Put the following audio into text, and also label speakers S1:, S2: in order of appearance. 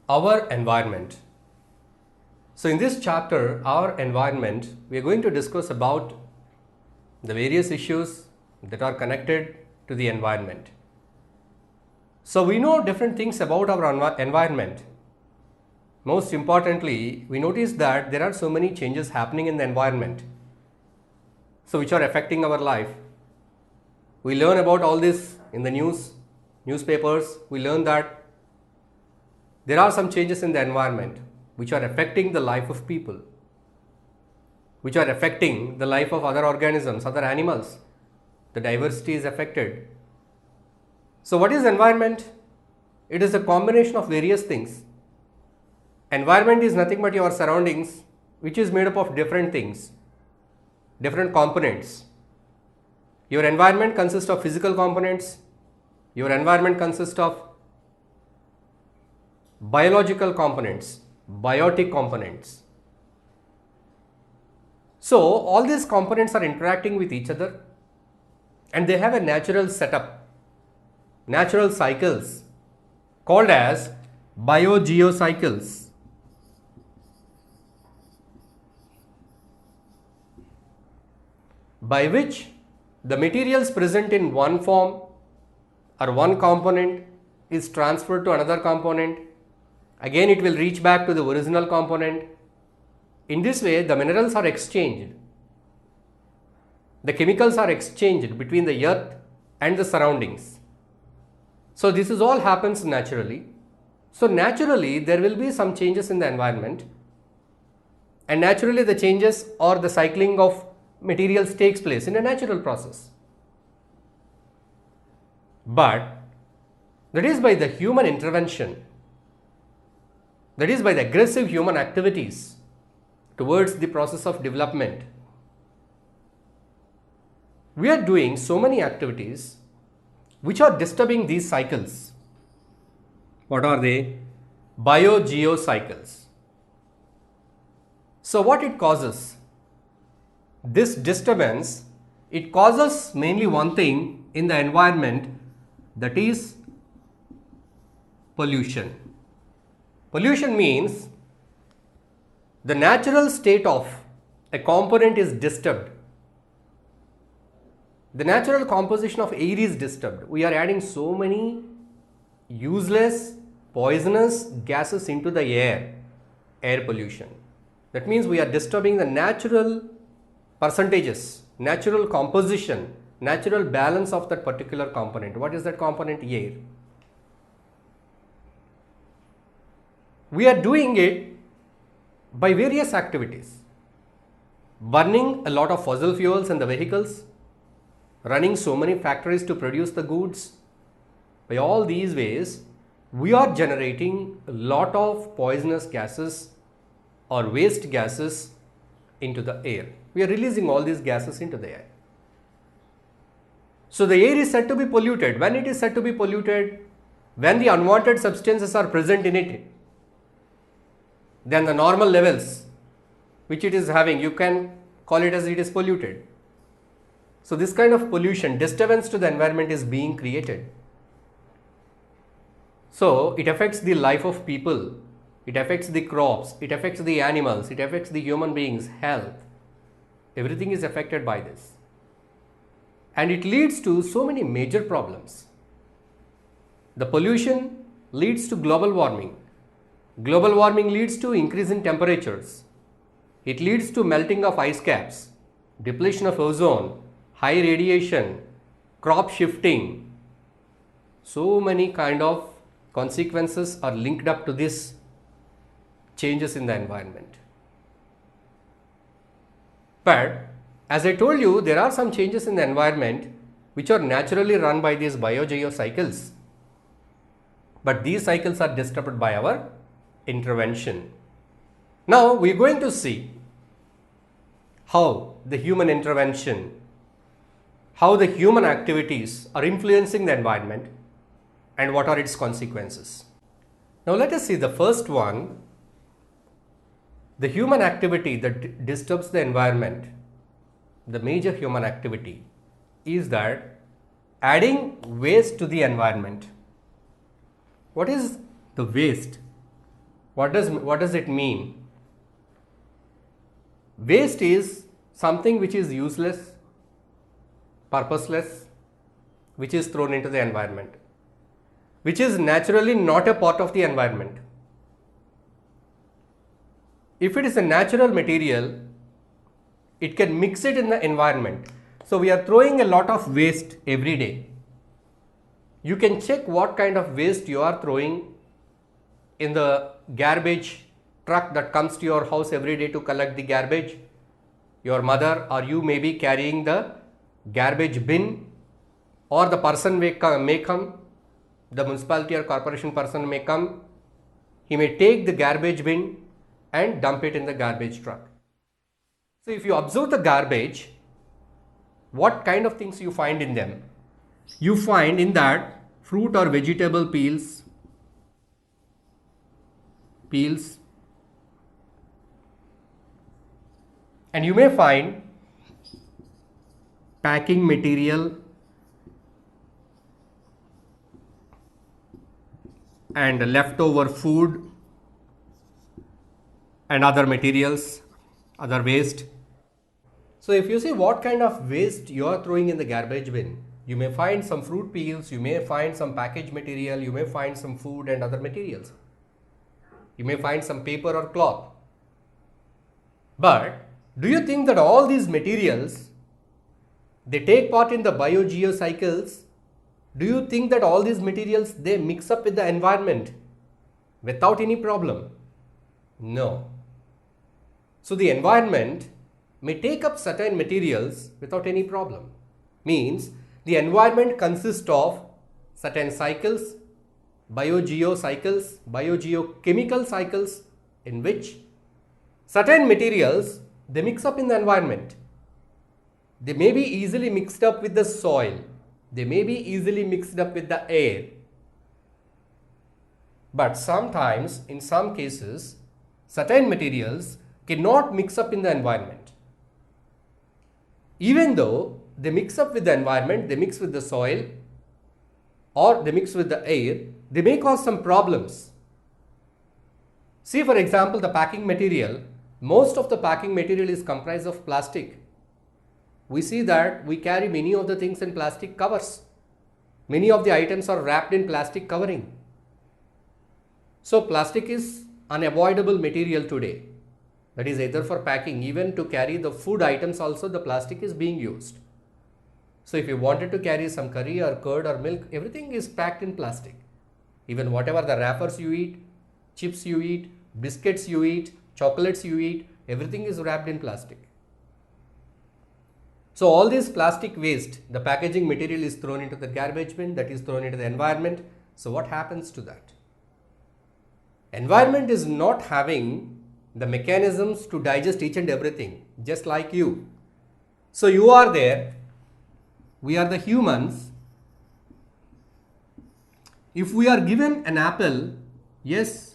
S1: Our environment. So in this chapter, our environment, we are going to discuss about the various issues that are connected to the environment. So we know different things about our environment. Most importantly, we notice that there are so many changes happening in the environment, so which are affecting our life. We learn about all this in the newspapers. We learn that there are some changes in the environment which are affecting the life of people, which are affecting the life of other organisms, other animals. The diversity is affected. So what is environment? It is a combination of various things. Environment is nothing but your surroundings, which is made up of different things, different components. Your environment consists of physical components. Your environment consists of biological components, biotic components. So all these components are interacting with each other and they have a natural setup, natural cycles called as biogeocycles. By which the materials present in one form or one component is transferred to another component. Again, it will reach back to the original component. In this way, the minerals are exchanged. The chemicals are exchanged between the earth and the surroundings. So this is all happens naturally. So naturally, there will be some changes in the environment. And naturally, the changes or the cycling of materials takes place in a natural process. But that is by the human intervention. That is by the aggressive human activities towards the process of development. We are doing so many activities which are disturbing these cycles. What are they? Biogeocycles. So what it causes? This disturbance, it causes mainly one thing in the environment, that is pollution. Pollution means the natural state of a component is disturbed. The natural composition of air is disturbed. We are adding so many useless, poisonous gases into the air pollution. That means we are disturbing the natural percentages, natural composition, natural balance of that particular component. What is that component? Air. We are doing it by various activities. Burning a lot of fossil fuels in the vehicles, running so many factories to produce the goods. By all these ways, we are generating a lot of poisonous gases or waste gases into the air. We are releasing all these gases into the air. So the air is said to be polluted. When it is said to be polluted, when the unwanted substances are present in it, then the normal levels which it is having, you can call it as it is polluted. So this kind of pollution, disturbance to the environment is being created. So it affects the life of people, it affects the crops, it affects the animals, it affects the human beings' health. Everything is affected by this. And it leads to so many major problems. The pollution leads to global warming. Global warming leads to increase in temperatures. It leads to melting of ice caps, depletion of ozone, high radiation, crop shifting. So many kind of consequences are linked up to this changes in the environment. But as I told you, there are some changes in the environment which are naturally run by these biogeocycles. But these cycles are disturbed by our intervention. Now we are going to see how the human intervention, how the human activities are influencing the environment and what are its consequences. Now let us see the first one. The human activity that disturbs the environment, the major human activity is that adding waste to the environment. What is the waste? What does it mean? Waste is something which is useless, purposeless, which is thrown into the environment, which is naturally not a part of the environment. If it is a natural material, it can mix it in the environment. So we are throwing a lot of waste every day. You can check what kind of waste you are throwing in the garbage truck that comes to your house every day to collect the garbage. Your mother or you may be carrying the garbage bin, or the person may come, the municipality or corporation person may come, he may take the garbage bin and dump it in the garbage truck. So if you observe the garbage, what kind of things you find in them? You find in that fruit or vegetable peels, and you may find packing material and leftover food and other materials, other waste. So if you see what kind of waste you are throwing in the garbage bin, you may find some fruit peels, you may find some package material, you may find some food and other materials. You may find some paper or cloth. But do you think that all these materials, they take part in the biogeocycles? Do you think that all these materials, they mix up with the environment without any problem? No. So the environment may take up certain materials without any problem. Means the environment consists of certain cycles, biogeocycles, biogeochemical cycles, in which certain materials, they mix up in the environment. They may be easily mixed up with the soil. They may be easily mixed up with the air. But sometimes, in some cases, certain materials cannot mix up in the environment. Even though they mix up with the environment, they mix with the soil or they mix with the air, they may cause some problems. See, for example, the packing material. Most of the packing material is comprised of plastic. We see that we carry many of the things in plastic covers. Many of the items are wrapped in plastic covering. So plastic is unavoidable material today. That is either for packing, even to carry the food items also the plastic is being used. So if you wanted to carry some curry or curd or milk, everything is packed in plastic. Even whatever the wrappers you eat, chips you eat, biscuits you eat, chocolates you eat, everything is wrapped in plastic. So all this plastic waste, the packaging material is thrown into the garbage bin, that is thrown into the environment. So what happens to that? Environment is not having the mechanisms to digest each and everything, just like you. So you are there, we are the humans. If we are given an apple, yes,